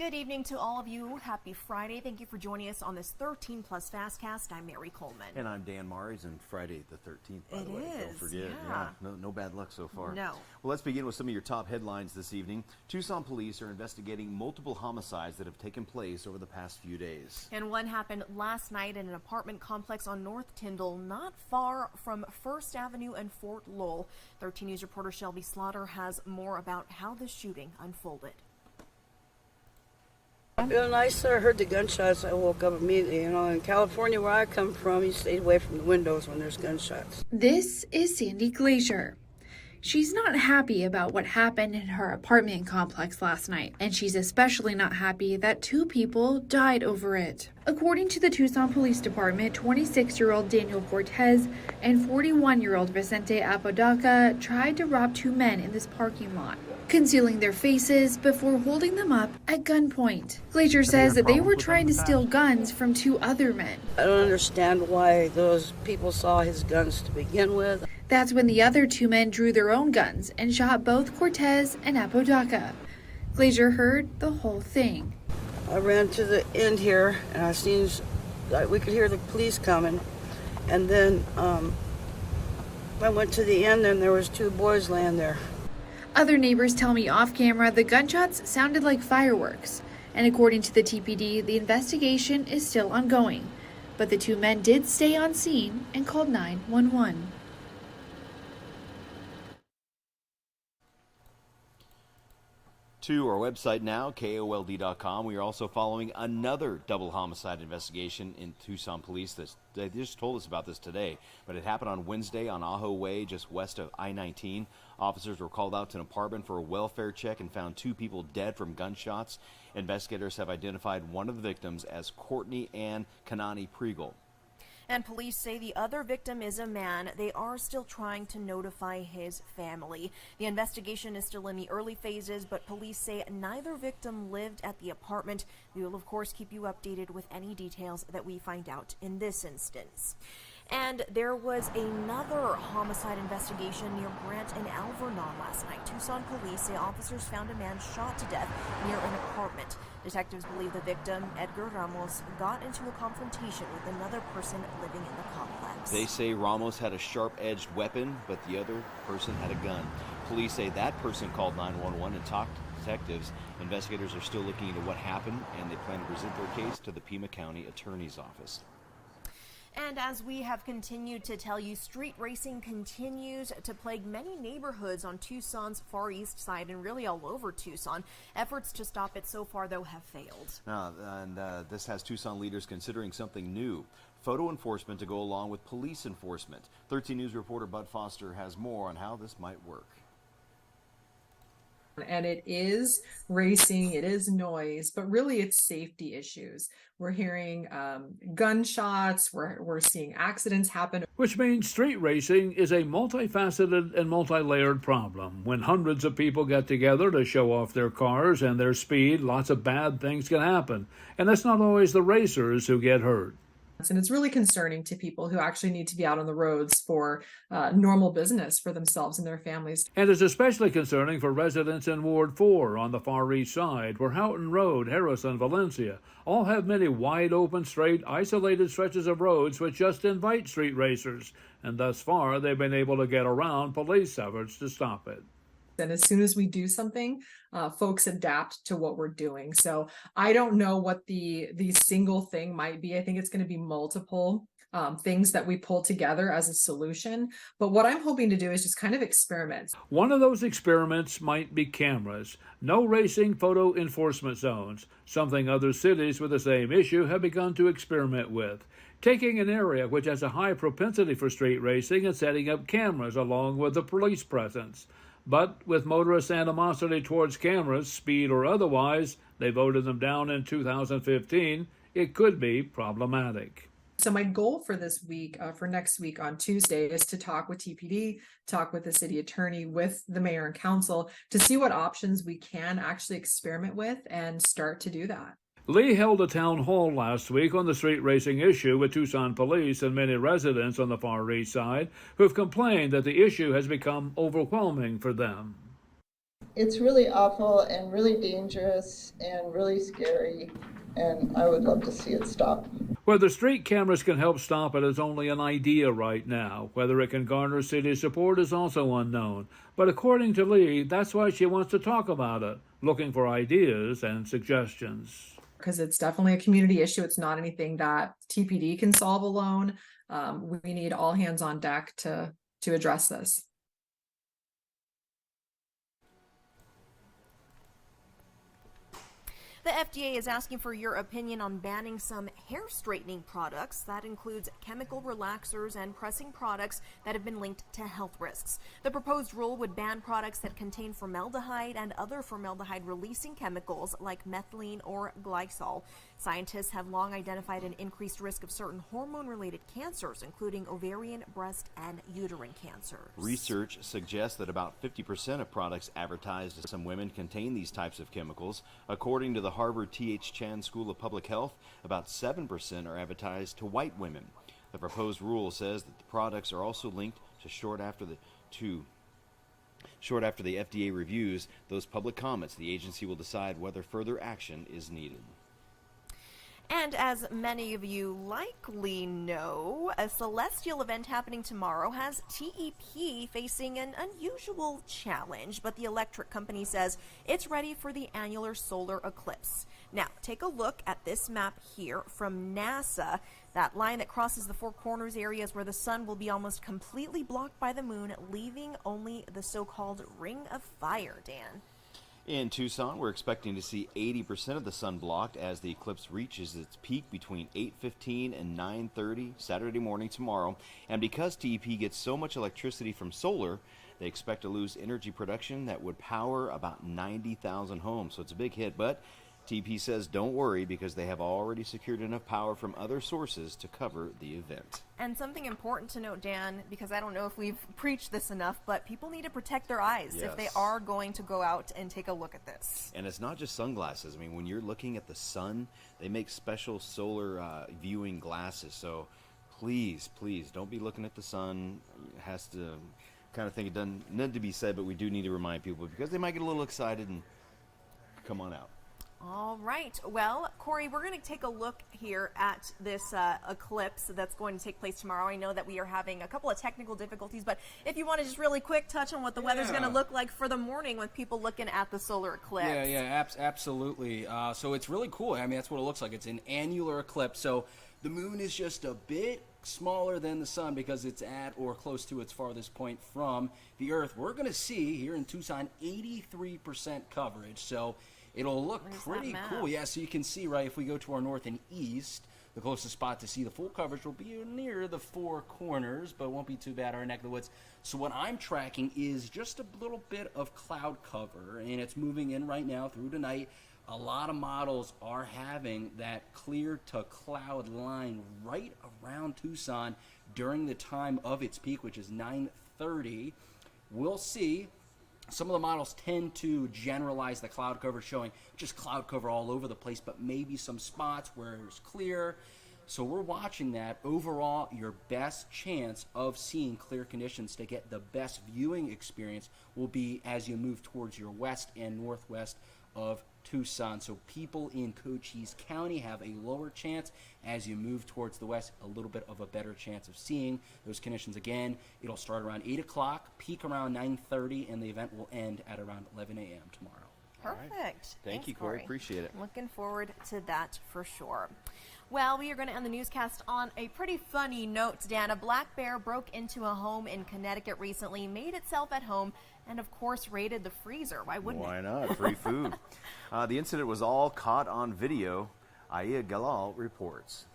Good evening to all of you. Happy Friday. Thank you for joining us on this 13 Plus FastCast. I'm Mary Coleman. And I'm Dan Mares, and Friday the 13th, by the way. Don't forget. Yeah. No bad luck so far. No. Well, let's begin with some of your top headlines this evening. Tucson police are investigating multiple homicides that have taken place over the past few days. And one happened last night in an apartment complex on North Tyndall, not far from First Avenue and Fort Lowell. 13 News reporter Shelby Slaughter has more about how the shooting unfolded. When I heard the gunshots, I woke up immediately. In California, where I come from, you stay away from the windows when there's gunshots. This is Sandy Glazier. She's not happy about what happened in her apartment complex last night, and she's especially not happy that 2 people died over it. According to the Tucson Police Department, 26-year-old Daniel Cortez and 41-year-old Vicente Apodaca tried to rob 2 men in this parking lot, concealing their faces before holding them up at gunpoint. Glazier says that they were trying to steal guns from 2 other men. I don't understand why those people saw his guns to begin with. That's when the other 2 men drew their own guns and shot both Cortez and Apodaca. Glazier heard the whole thing. I ran to the end here, and we could hear the police coming. And then I went to the end, and there was 2 boys laying there. Other neighbors tell me off camera the gunshots sounded like fireworks. And according to the TPD, the investigation is still ongoing. But the 2 men did stay on scene and called 911. To our website now, KOLD.com. We are also following another double homicide investigation in Tucson police. They just told us about this today, but it happened on Wednesday on Ajo Way, just west of I-19. Officers were called out to an apartment for a welfare check and found 2 people dead from gunshots. Investigators have identified one of the victims as Courtney Ann Kanani Pregel. And police say the other victim is a man. They are still trying to notify his family. The investigation is still in the early phases, but police say neither victim lived at the apartment. We will, of course, keep you updated with any details that we find out in this instance. And there was another homicide investigation near Grant and Alvernon last night. Tucson police say officers found a man shot to death near an apartment. Detectives believe the victim, Edgar Ramos, got into a confrontation with another person living in the complex. They say Ramos had a sharp-edged weapon, but the other person had a gun. Police say that person called 911 and talked to detectives. Investigators are still looking into what happened, and they plan to present their case to the Pima County Attorney's Office. And as we have continued to tell you, street racing continues to plague many neighborhoods on Tucson's far east side and really all over Tucson. Efforts to stop it so far, though, have failed. This has Tucson leaders considering something new: photo enforcement to go along with police enforcement. 13 News reporter Bud Foster has more on how this might work. And it is racing, it is noise, but really it's safety issues. We're hearing gunshots, we're seeing accidents happen. Which means street racing is a multifaceted and multi-layered problem. When hundreds of people get together to show off their cars and their speed, lots of bad things can happen. And it's not always the racers who get hurt. And it's really concerning to people who actually need to be out on the roads for normal business for themselves and their families. And it's especially concerning for residents in Ward 4 on the far east side, where Houghton Road, Harris, and Valencia all have many wide open, straight, isolated stretches of roads which just invite street racers. And thus far, they've been able to get around police efforts to stop it. And as soon as we do something, folks adapt to what we're doing. So I don't know what the single thing might be. I think it's going to be multiple things that we pull together as a solution. But what I'm hoping to do is just kind of experiment. One of those experiments might be cameras. No racing photo enforcement zones, something other cities with the same issue have begun to experiment with. Taking an area which has a high propensity for street racing and setting up cameras along with the police presence. But with motorist animosity towards cameras, speed or otherwise, they voted them down in 2015. It could be problematic. So my goal for this week, for next week on Tuesday, is to talk with TPD, talk with the city attorney, with the mayor and council to see what options we can actually experiment with and start to do that. Lee held a town hall last week on the street racing issue with Tucson police and many residents on the far east side who have complained that the issue has become overwhelming for them. It's really awful and really dangerous and really scary, and I would love to see it stop. Whether street cameras can help stop it is only an idea right now. Whether it can garner city support is also unknown. But according to Lee, that's why she wants to talk about it, looking for ideas and suggestions. Because it's definitely a community issue. It's not anything that TPD can solve alone. We need all hands on deck to address this. The FDA is asking for your opinion on banning some hair straightening products. That includes chemical relaxers and pressing products that have been linked to health risks. The proposed rule would ban products that contain formaldehyde and other formaldehyde-releasing chemicals like methylene or glycol. Scientists have long identified an increased risk of certain hormone-related cancers, including ovarian, breast, and uterine cancers. Research suggests that about 50% of products advertised to some women contain these types of chemicals. According to the Harvard T.H. Chan School of Public Health, about 7% are advertised to white women. The proposed rule says that the products are also linked to short after the FDA reviews those public comments. The agency will decide whether further action is needed. And as many of you likely know, a celestial event happening tomorrow has TEP facing an unusual challenge, but the electric company says it's ready for the annular solar eclipse. Now, take a look at this map here from NASA. That line that crosses the Four Corners area is where the sun will be almost completely blocked by the moon, leaving only the so-called ring of fire, Dan. In Tucson, we're expecting to see 80% of the sun blocked as the eclipse reaches its peak between 8:15 and 9:30 Saturday morning tomorrow. And because TEP gets so much electricity from solar, they expect to lose energy production that would power about 90,000 homes. So it's a big hit, but TEP says don't worry because they have already secured enough power from other sources to cover the event. And something important to note, Dan, because I don't know if we've preached this enough, but people need to protect their eyes if they are going to go out and take a look at this. And it's not just sunglasses. I mean, when you're looking at the sun, they make special solar viewing glasses. So please, please don't be looking at the sun. It has to kind of think it doesn't need to be said, but we do need to remind people because they might get a little excited and come on out. All right. Well, Corey, we're going to take a look here at this eclipse that's going to take place tomorrow. I know that we are having a couple of technical difficulties, but if you want to just really quick touch on what the weather's going to look like for the morning with people looking at the solar eclipse. Absolutely. So it's really cool. I mean, that's what it looks like. It's an annular eclipse. So the moon is just a bit smaller than the sun because it's at or close to its farthest point from the Earth. We're going to see here in Tucson 83% coverage. So it'll look pretty cool. Yeah, so you can see, right, if we go to our north and east, the closest spot to see the full coverage will be near the Four Corners, but it won't be too bad, our neck of the woods. So what I'm tracking is just a little bit of cloud cover, and it's moving in right now through tonight. A lot of models are having that clear to cloud line right around Tucson during the time of its peak, which is 9:30. We'll see. Some of the models tend to generalize the cloud cover, showing just cloud cover all over the place, but maybe some spots where it's clear. So we're watching that. Overall, your best chance of seeing clear conditions to get the best viewing experience will be as you move towards your west and northwest of Tucson. So people in Cochise County have a lower chance. As you move towards the west, a little bit of a better chance of seeing those conditions. Again, it'll start around 8 o'clock, peak around 9:30, and the event will end at around 11 a.m. tomorrow. Perfect. Right. Thank you, Corey. Appreciate it. Looking forward to that for sure. Well, we are going to end the newscast on a pretty funny note, Dan. A black bear broke into a home in Connecticut recently, made itself at home, and of course raided the freezer. Why wouldn't it? Why not? Free food. The incident was all caught on video. Aya Galal reports.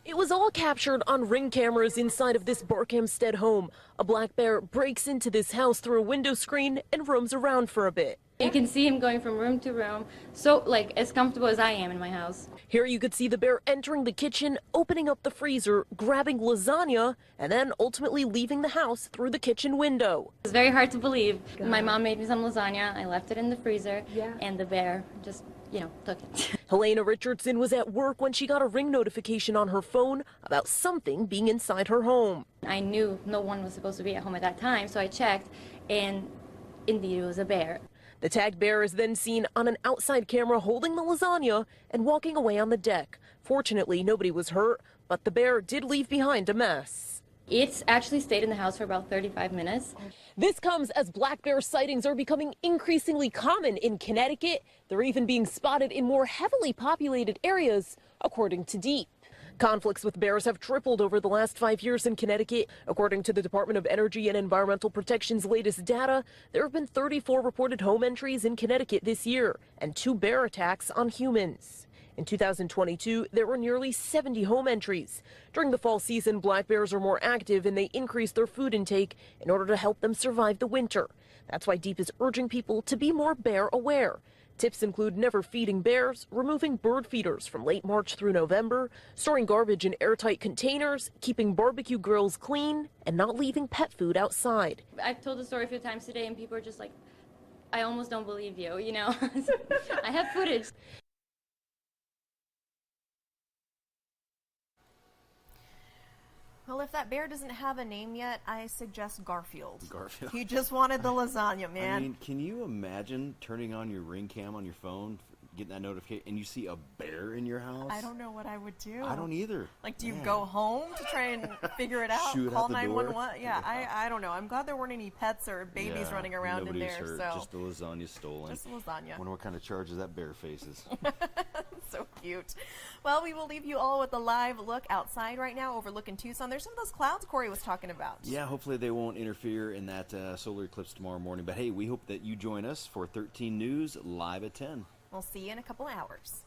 It was all captured on Ring cameras inside of this Barkhamsted home. A black bear breaks into this house through a window screen and roams around for a bit. You can see him going from room to room, so like as comfortable as I am in my house. Here you could see the bear entering the kitchen, opening up the freezer, grabbing lasagna, and then ultimately leaving the house through the kitchen window. It's very hard to believe. My mom made me some lasagna, I left it in the freezer, and the bear just, took it. Helena Richardson was at work when she got a Ring notification on her phone about something being inside her home. I knew no one was supposed to be at home at that time, so I checked, and indeed it was a bear. The tagged bear is then seen on an outside camera holding the lasagna and walking away on the deck. Fortunately, nobody was hurt, but the bear did leave behind a mess. It's actually stayed in the house for about 35 minutes. This comes as black bear sightings are becoming increasingly common in Connecticut. They're even being spotted in more heavily populated areas, according to DEEP. Conflicts with bears have tripled over the last 5 years in Connecticut. According to the Department of Energy and Environmental Protection's latest data, there have been 34 reported home entries in Connecticut this year and 2 bear attacks on humans. In 2022, there were nearly 70 home entries. During the fall season, black bears are more active and they increase their food intake in order to help them survive the winter. That's why DEEP is urging people to be more bear aware. Tips include never feeding bears, removing bird feeders from late March through November, storing garbage in airtight containers, keeping barbecue grills clean, and not leaving pet food outside. I've told the story a few times today and people are just like, I almost don't believe you, you know. I have footage. Well, if that bear doesn't have a name yet, I suggest Garfield. Garfield. He just wanted the lasagna, man. I mean, can you imagine turning on your Ring Cam on your phone, getting that notification, and you see a bear in your house? I don't know what I would do. I don't either. Like, do you go home to try and figure it out? Shoot Call out the door? 911? Yeah, I don't know. I'm glad there weren't any pets or babies running around in nobody's there. hurt, So just the lasagna stolen. just lasagna. Wonder what kind of charges that bear faces. So cute. Well, we will leave you all with a live look outside right now overlooking Tucson. There's some of those clouds Corey was talking about. Yeah, hopefully they won't interfere in that solar eclipse tomorrow morning. But hey, we hope that you join us for 13 News live at 10. We'll see you in a couple hours.